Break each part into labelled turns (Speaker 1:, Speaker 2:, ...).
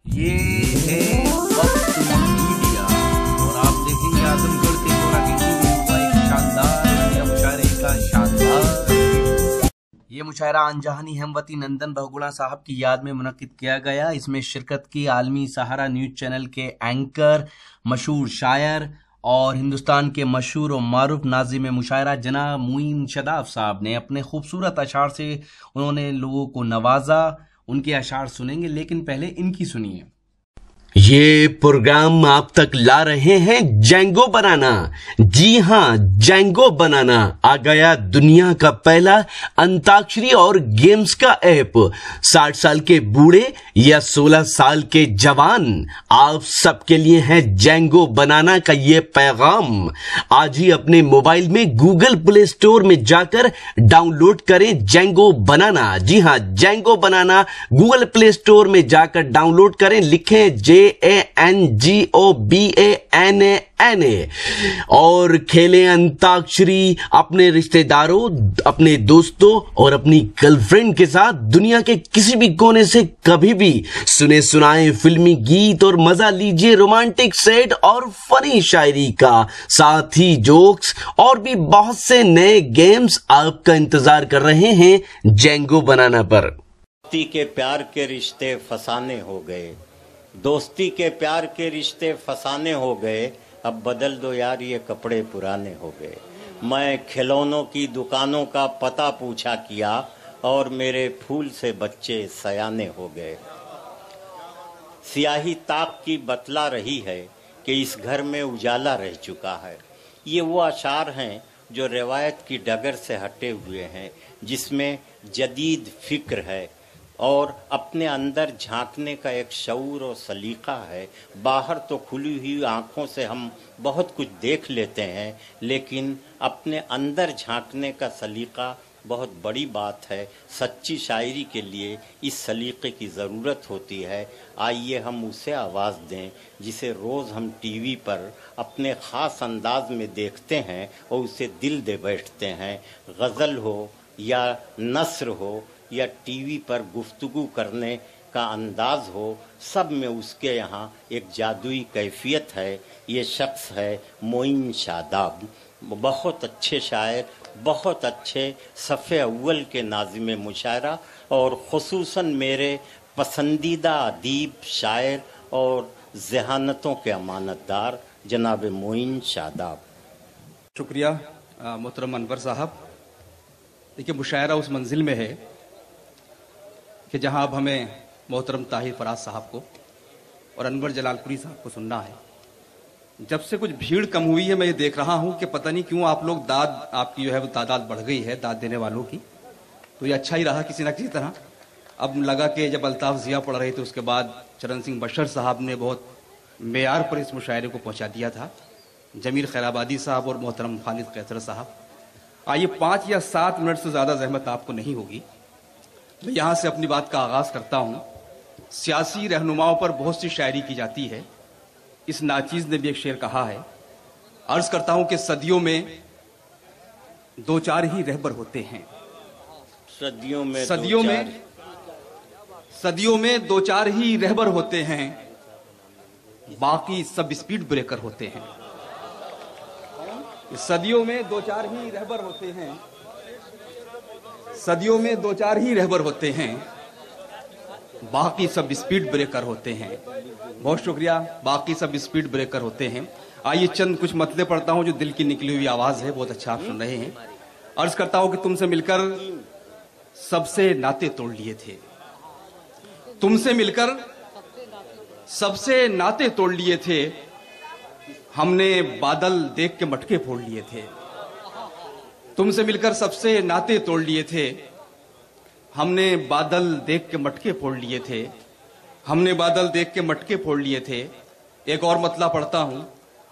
Speaker 1: ये है वक्त मीडिया और आप देखेंगे आजमगढ़ के कोरा के टीवी हुआ एक शानदार मुशायरे का शानदार। ये मुशायरा अनजहानी हेमवती नंदन बहुगुणा साहब की याद में मुनक्किद किया गया। इसमें शिरकत की आलमी सहारा न्यूज चैनल के एंकर, मशहूर शायर और हिंदुस्तान के मशहूर और मारूफ नाज़िम मुशायरा जनाब मोइन शदाब साहब ने अपने खूबसूरत अशार से उन्होंने लोगों को नवाजा। उनके अशार सुनेंगे, लेकिन पहले इनकी सुनिए।
Speaker 2: ये प्रोग्राम आप तक ला रहे हैं जेंगो बनाना। जी हाँ, जेंगो बनाना आ गया दुनिया का पहला अंताक्षरी और गेम्स का ऐप। 60 साल के बूढ़े या 16 साल के जवान, आप सबके लिए है जेंगो बनाना का ये पैगाम। आज ही अपने मोबाइल में गूगल प्ले स्टोर में जाकर डाउनलोड करें जेंगो बनाना। जी हाँ, जेंगो बनाना गूगल प्ले स्टोर में जाकर डाउनलोड करें। लिखें JANGOBANANA और खेलें अंताक्षरी अपने रिश्तेदारों, अपने दोस्तों और अपनी गर्लफ्रेंड के साथ दुनिया के किसी भी कोने से कभी भी। सुने सुनाए फिल्मी गीत और मजा लीजिए रोमांटिक सेट और फनी शायरी का, साथ ही जोक्स और भी बहुत से नए गेम्स आपका इंतजार कर रहे हैं जेंगो बनाना पर।
Speaker 3: दोस्ती के प्यार के रिश्ते फसाने हो गए, दोस्ती के प्यार के रिश्ते फसाने हो गए, अब बदल दो यार ये कपड़े पुराने हो गए। मैं खिलौनों की दुकानों का पता पूछा किया और मेरे फूल से बच्चे सयाने हो गए। सियाही ताक की बतला रही है कि इस घर में उजाला रह चुका है। ये वो अशार हैं जो रिवायत की डगर से हटे हुए हैं, जिसमें जदीद फिक्र है और अपने अंदर झांकने का एक शऊर और सलीका है। बाहर तो खुली हुई आंखों से हम बहुत कुछ देख लेते हैं, लेकिन अपने अंदर झांकने का सलीका बहुत बड़ी बात है। सच्ची शायरी के लिए इस सलीके की ज़रूरत होती है। आइए हम उसे आवाज़ दें जिसे रोज़ हम टीवी पर अपने ख़ास अंदाज में देखते हैं और उसे दिल दे बैठते हैं। गज़ल हो या नस्र हो या टीवी पर गुफ्तगू करने का अंदाज हो, सब में उसके यहाँ एक जादुई कैफियत है। ये शख्स है मोइन शादाब, बहुत अच्छे शायर, बहुत अच्छे सफ़े अव्वल के नाज़िम मुशायरा और ख़ुसूसन मेरे पसंदीदा अदीब, शायर और ज़हानतों के अमानतदार जनाब मोइन शादाब।
Speaker 4: शुक्रिया मोहतरम अनवर साहब। देखिए, मुशायरा उस मंजिल में है कि जहां अब हमें मोहतरम ताहिर फराज साहब को और अनवर जलालपुरी साहब को सुनना है। जब से कुछ भीड़ कम हुई है, मैं ये देख रहा हूं कि पता नहीं क्यों आप लोग आपकी जो है वो तादाद बढ़ गई है, दाद देने वालों की। तो ये अच्छा ही रहा किसी न किसी तरह। अब लगा कि जब अल्ताफ जिया पढ़ रहे थे उसके बाद चरण सिंह बशर साहब ने बहुत मेयार पर इस मुशायरे को पहुंचा दिया था, जमील खैराबादी साहब और मोहतरम खालिद कैसर साहब। आइए 5 या 7 मिनट से ज़्यादा जहमत आपको नहीं होगी, मैं यहाँ से अपनी बात का आगाज़ करता हूँ। सियासी रहनुमाओं पर बहुत सी शायरी की जाती है। इस नाचीज़ ने भी एक शेर कहा है। अर्ज़ करता हूँ कि सदियों में 2-4 ही रहबर होते हैं। सदियों में 2-4 ही रहबर होते हैं, बाकी सब स्पीड ब्रेकर होते हैं। सदियों में 2-4 ही रहबर होते हैं, सदियों में 2-4 ही रहबर होते हैं, बाकी सब स्पीड ब्रेकर होते हैं। बहुत शुक्रिया। बाकी सब स्पीड ब्रेकर होते हैं। आइए चंद कुछ मतले पढ़ता हूं जो दिल की निकली हुई आवाज है। बहुत अच्छा आप सुन रहे हैं। अर्ज करता हूं कि तुमसे मिलकर सबसे नाते तोड़ लिए थे, तुमसे मिलकर सबसे नाते तोड़ लिए थे, हमने बादल देख के मटके फोड़ लिए थे। तुमसे मिलकर सबसे नाते तोड़ लिए थे, हमने बादल देख के मटके फोड़ लिए थे, हमने बादल देख के मटके फोड़ लिए थे। एक और मतला पढ़ता हूं।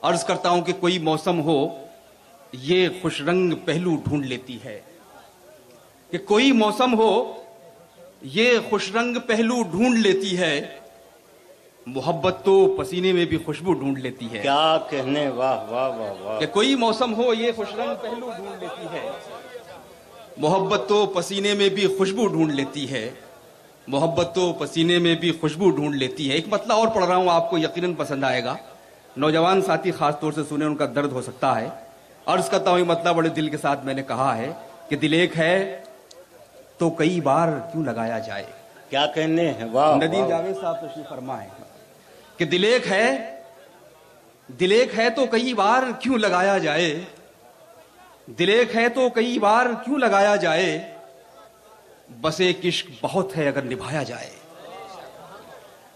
Speaker 4: अर्ज करता हूं कि कोई मौसम हो ये खुश रंग पहलू ढूंढ लेती है, कि कोई मौसम हो ये खुश रंग पहलू ढूंढ लेती है, मोहब्बत तो पसीने में भी खुशबू ढूंढ लेती है।
Speaker 3: क्या कहने, वाह वाह वाह वाह।
Speaker 4: कि कोई मौसम हो ये खुश रंग पहलू ढूंढ लेती है, मोहब्बत तो पसीने में भी खुशबू ढूंढ लेती है। मोहब्बत तो पसीने में भी खुशबू ढूंढ लेती है। एक मतला और पढ़ रहा हूं, आपको यकीनन पसंद आएगा। नौजवान साथी खास तौर से सुने, उनका दर्द हो सकता है। अर्ज करता हूं, ये मतला बड़े दिल के साथ मैंने कहा है कि दिल एक है तो कई बार क्यों लगाया जाए।
Speaker 3: क्या कहने हैं, वाह।
Speaker 4: नदीम जावेद साहब तशरीफ फरमा है कि दिल एक है तो कई बार क्यों लगाया जाए, दिल एक है तो कई बार क्यों लगाया जाए, बस एक इश्क बहुत है अगर निभाया जाए।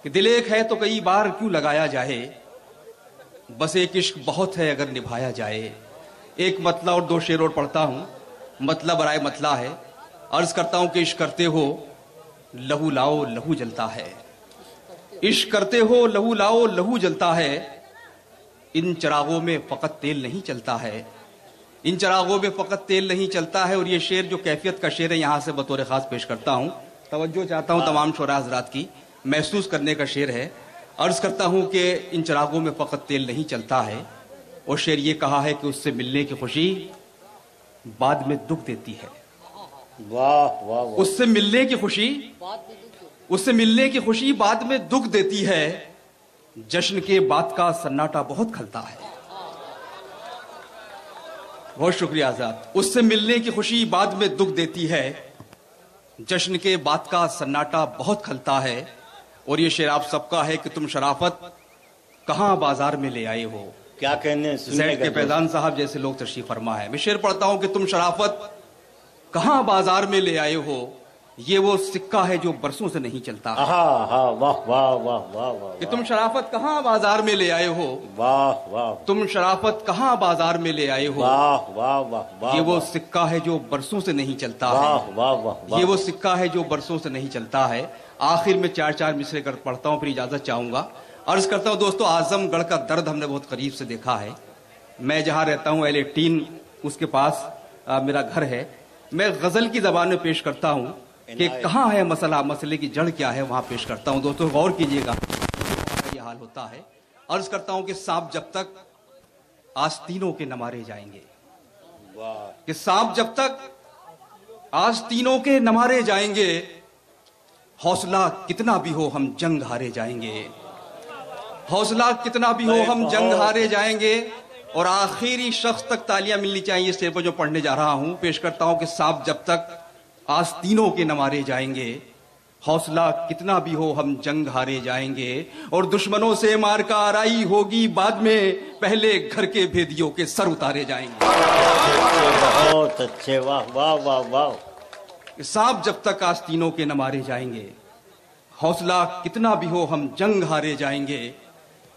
Speaker 4: कि दिल एक है तो कई बार क्यों लगाया जाए, बस एक इश्क बहुत है अगर निभाया जाए। एक मतला और दो शेर और पढ़ता हूं। मतला बराए मतला है। अर्ज करता हूं कि इश्क करते हो लहू लाओ लहू जलता है, इश्क करते हो लहू लाओ लहू जलता है, इन चरागों में फकत तेल नहीं चलता है, इन चरागों में फकत तेल नहीं चलता है। और ये शेर जो कैफियत का शेर है, यहां से बतौर खास पेश करता हूं। तवज्जो चाहता हूं तमाम शोरा हज़रात की, महसूस करने का शेर है। अर्ज करता हूं कि इन चरागों में फकत तेल नहीं चलता है। और शेर ये कहा है कि उससे मिलने की खुशी बाद में दुख देती है।
Speaker 3: वाह वाह वाह।
Speaker 4: उससे मिलने की खुशी, उससे मिलने की खुशी बाद में दुख देती है, जश्न के बाद का सन्नाटा बहुत खलता है। बहुत शुक्रिया आजाद। उससे मिलने की खुशी बाद में दुख देती है, जश्न के बाद का सन्नाटा बहुत खलता है। और ये शेर आप सबका है कि तुम शराफत कहां बाजार में ले आए हो।
Speaker 3: क्या कहने,
Speaker 4: जैद के फैजान साहब जैसे लोग तशरीफ फरमा है। मैं शेर पढ़ता हूं कि तुम शराफत कहां बाजार में ले आए हो, ये वो सिक्का है जो बरसों से नहीं चलता।
Speaker 3: वाह वाह वाह वाह वाह।
Speaker 4: कि तुम शराफत कहां बाजार में ले आए हो,
Speaker 3: वाह वाह।
Speaker 4: तुम शराफत कहां बाजार में ले आए हो,
Speaker 3: वाह वाह वाह।
Speaker 4: ये वो सिक्का है जो बरसों से नहीं चलता है।
Speaker 3: वाह वाह।
Speaker 4: ये वो सिक्का है जो बरसों से नहीं चलता है। आखिर में चार चार मिसरे कर पढ़ता हूं, फिर इजाजत चाहूंगा। अर्ज करता हूं दोस्तों, आजमगढ़ का दर्द हमने बहुत करीब से देखा है। मैं जहां रहता हूं L18, उसके पास मेरा घर है। मैं गजल की जबान में पेश करता हूं कि कहां है मसला, मसले की जड़ क्या है, वहां पेश करता हूं। दोस्तों गौर कीजिएगा, ये हाल होता है। अर्ज करता हूं कि सांप जब तक आस्तीनों के न मारे जाएंगे, कि सांप जब तक आस्तीनों के न मारे जाएंगे, हौसला कितना भी हो हम जंग हारे जाएंगे, हौसला कितना भी हो हम जंग हारे जाएंगे। और आखिरी शख्स तक तालियां मिलनी चाहिए इस शेर पर जो पढ़ने जा रहा हूं। पेश करता हूं कि सांप जब तक आस्तीनों के न मारे जाएंगे, हौसला कितना भी हो हम जंग हारे जाएंगे। और दुश्मनों से मार का आराई होगी बाद में, पहले घर के भेदियों के सर उतारे जाएंगे।
Speaker 3: बहुत अच्छे, वाह वाह वाह वाह।
Speaker 4: सांप जब तक आस्तीनों के न मारे जाएंगे, हौसला कितना भी हो हम जंग हारे जाएंगे।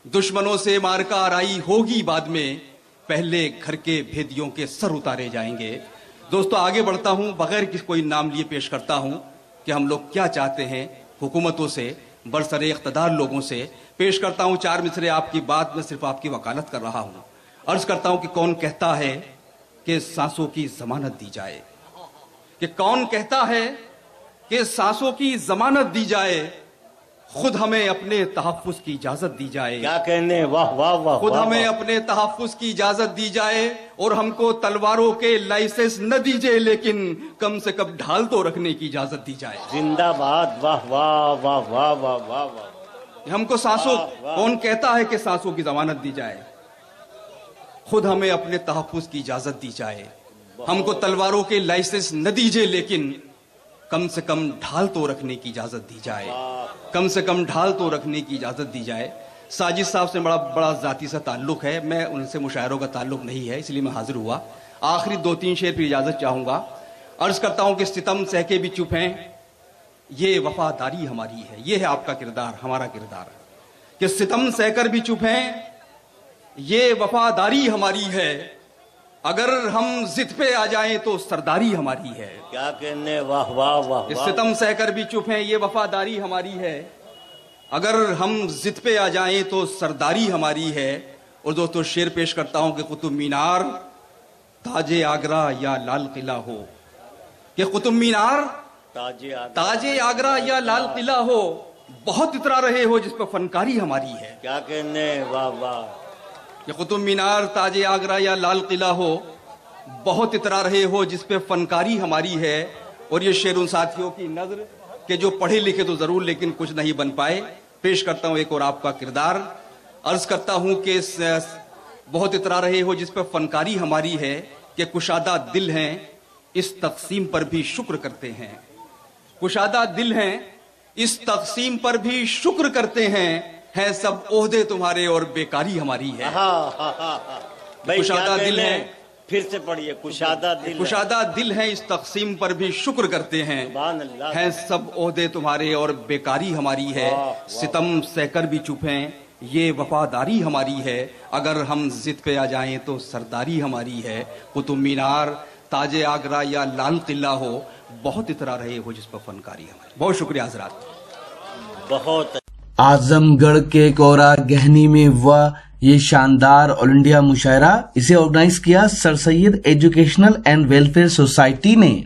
Speaker 4: दुश्मनों से मार का आराई होगी बाद में, पहले घर के भेदियों के सर उतारे जाएंगे। दोस्तों आगे बढ़ता हूं, बगैर किसी कोई नाम लिए पेश करता हूं कि हम लोग क्या चाहते हैं हुकूमतों से, बरसरे इख्तदार लोगों से। पेश करता हूं चार मिसरे आपकी बात में, सिर्फ आपकी वकालत कर रहा हूं। अर्ज करता हूं कि कौन कहता है कि सांसों की जमानत दी जाए, कि कौन कहता है कि सांसों की जमानत दी जाए, खुद हमें अपने तहफ्फुज की इजाजत दी जाए।
Speaker 3: क्या कहने, वाह वाह वाह।
Speaker 4: खुद हमें अपने तहफ्फुज की इजाजत दी जाए, और हमको तलवारों के लाइसेंस न दीजिए, लेकिन कम से कम ढाल तो रखने की इजाजत दी जाए।
Speaker 3: जिंदाबाद, वाह वाह वाह वाह वाह वाह वाह।
Speaker 4: हमको सांसों, कौन कहता है कि सांसों की जमानत दी जाए, खुद हमें अपने तहफ्फुज की इजाजत दी जाए। हमको तलवारों के लाइसेंस न दीजिए, लेकिन कम से कम ढाल तो रखने की इजाजत दी जाए, कम से कम ढाल तो रखने की इजाजत दी जाए। साजिद साहब से बड़ा जाती सा ताल्लुक है, मैं उनसे मुशायरों का ताल्लुक नहीं है, इसलिए मैं हाजिर हुआ। आखिरी दो तीन शेर फिर इजाजत चाहूंगा। अर्ज करता हूं कि सितम सह के भी चुप हैं, ये वफादारी हमारी है। ये है आपका किरदार, हमारा किरदार, कि सितम सहकर भी चुप हैं, ये वफादारी हमारी है। अगर हम जिद पे आ जाएं तो सरदारी हमारी है।
Speaker 3: क्या कहने, वाह वाह वाह।
Speaker 4: सितम सहकर भी चुप हैं, ये वफादारी हमारी है। अगर हम जिद पे आ जाएं तो सरदारी हमारी है। और दोस्तों शेर पेश करता हूं कि कुतुब मीनार ताजे आगरा या लाल किला हो, कि कुतुब मीनार ताजे आगरा या लाल किला हो, बहुत इतरा रहे हो जिस पर फनकारी हमारी है।
Speaker 3: क्या कहने, वाह वाह।
Speaker 4: कि कुतुब मीनार ताजे आगरा या लाल किला हो, बहुत इतरा रहे हो जिस पे फनकारी हमारी है। और ये शेर उन साथियों की नजर کہ جو پڑھے لکھے تو ضرور لیکن کچھ نہیں بن پائے. پیش کرتا ہوں ایک اور آپ کا کردار. عرض کرتا ہوں کہ بہت اترا رہے ہو جس پہ فنکاری ہماری ہے کہ کشادہ دل ہیں اس تقسیم پر بھی شکر کرتے ہیں. کشادہ دل ہیں اس تقسیم پر بھی شکر کرتے ہیں سب عہدے تمہارے اور بیکاری ہماری ہے. کشادہ دل ہیں,
Speaker 3: پھر سے پڑھیے.
Speaker 4: کشادہ دل ہیں اس تقسیم پر بھی شکر کرتے ہیں سب عہدے تمہارے اور بیکاری ہماری ہے. ستم سہ کر بھی چپ ہیں یہ وفاداری ہماری ہے. اگر ہم ضد پہ آ جائیں تو سرداری ہماری ہے. قطب مینار, تاج آگرہ یا لال قلعہ ہو, بہت اترا رہے ہو جس پر فنکاری ہماری. بہت شکریہ حضرات.
Speaker 3: بہت
Speaker 2: اعظم گڑھ کے کورا گہنی میں ہوا یہ شاندار آل انڈیا مشاعرہ. اسے آرگنائز کیا سر سید ایجوکیشنل اینڈ ویلفیئر سوسائٹی نے.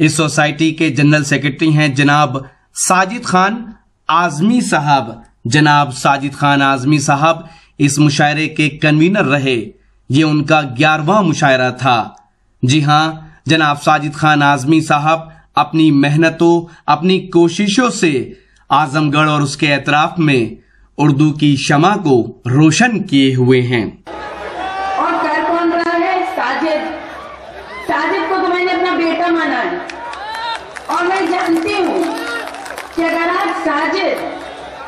Speaker 2: اس سوسائٹی کے جنرل سیکرٹری ہیں جناب ساجد خان اعظمی صاحب. جناب ساجد خان اعظمی صاحب اس مشاعرے کے کنوینر رہے. یہ ان کا 11واں مشاعرہ تھا. جی ہاں, جناب ساجد خان اعظمی صاحب اپنی محنتوں, اپنی کوششوں سے اعظم گڑھ اور اس کے اطراف میں اردو کی شمع کو روشن کیے ہوئے ہیں.
Speaker 5: اور کر کون رہا ہے؟ ساجد. ساجد کو تو میں نے اپنا بیٹا مانا ہے اور میں جانتی ہوں کہ اگر آپ ساجد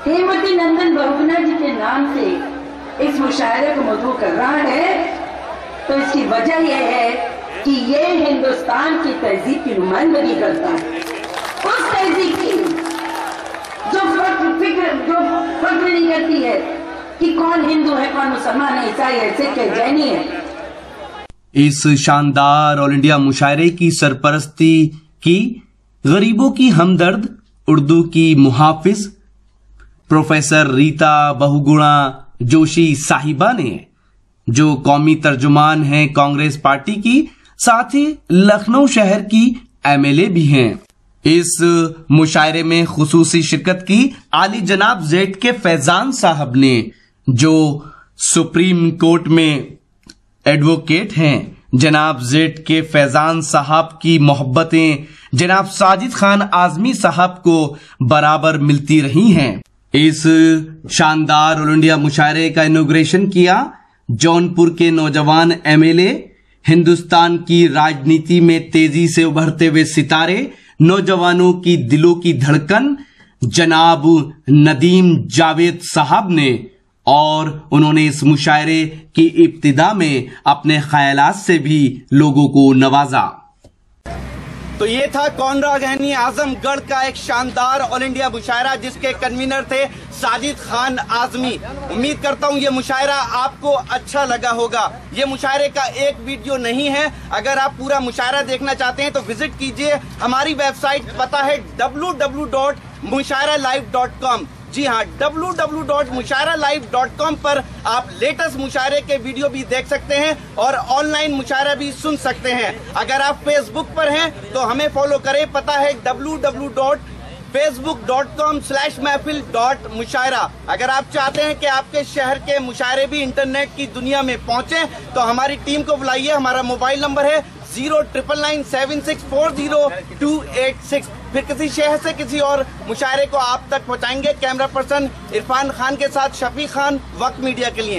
Speaker 5: ہیموتی نندن بہگنا جی کے نام سے اس مشاعرے کو مدعو کر رہا ہے تو اس کی وجہ یہ ہے کہ یہ ہندوستان کی تہذیب کی نمائندگی کرتا ہے. اس تہذیب کی جو فکر نہیں کرتی ہے کہ کون ہندو ہے, کون مسلمان ہے, عیسائی ہے, سکھ ہے, جینی ہے.
Speaker 2: اس شاندار آل انڈیا مشاعرے کی سرپرستی کی غریبوں کی ہمدرد, اردو کی محافظ پروفیسر ریتا بہوگنا جوشی صاحبہ نے, جو قومی ترجمان ہیں کانگریس پارٹی کی, ساتھ ہی لکھنؤ شہر کی MLA بھی ہیں. اس مشاعرے میں خصوصی شرکت کی عالی جناب زیڈ کے فیضان صاحب نے, جو سپریم کورٹ میں ایڈوکیٹ ہیں. جناب زیڈ کے فیضان صاحب کی محبتیں جناب ساجد خان اعظمی صاحب کو برابر ملتی رہی ہیں. اس شاندار آل انڈیا مشاعرے کا انوگریشن کیا جونپور کے نوجوان MLA, ہندوستان کی راجنیتی میں تیزی سے ابھرتے ہوئے ستارے, نوجوانوں کی دلوں کی دھڑکن جناب ندیم جاوید صاحب نے. اور انہوں نے اس مشاعرے کی ابتدا میں اپنے خیالات سے بھی لوگوں کو نوازا. تو یہ تھا کونرا گہنی اعظم گڑھ کا ایک شاندار آل انڈیا مشاعرہ جس کے کنوینر تھے ساجد خان اعظمی. امید کرتا ہوں یہ مشاعرہ آپ کو اچھا لگا ہوگا. یہ مشاعرے کا ایک ویڈیو نہیں ہے. اگر آپ پورا مشاعرہ دیکھنا چاہتے ہیں تو وزٹ کیجئے ہماری ویب سائٹ, پتہ ہے www.mushairalive.com. جی ہاں, www.mushairalive.com پر آپ لیٹسٹ مشاعرے کے ویڈیو بھی دیکھ سکتے ہیں اور آن لائن مشاعرہ بھی سن سکتے ہیں. اگر آپ فیس بک پر ہیں تو ہمیں فالو کریں, پتہ ہے www.facebook.com/mahfil.mushaira. اگر آپ چاہتے ہیں کہ آپ کے شہر کے مشاعرے بھی انٹرنیٹ کی دنیا میں پہنچیں تو ہماری ٹیم کو بلائیے. ہمارا موبائل نمبر ہے 09997640286. پھر کسی شہر سے کسی اور مشاعرے کو آپ تک پہنچائیں گے. کیمرہ پرسن عرفان خان کے ساتھ شفیق خان, وقت میڈیا کے لیے.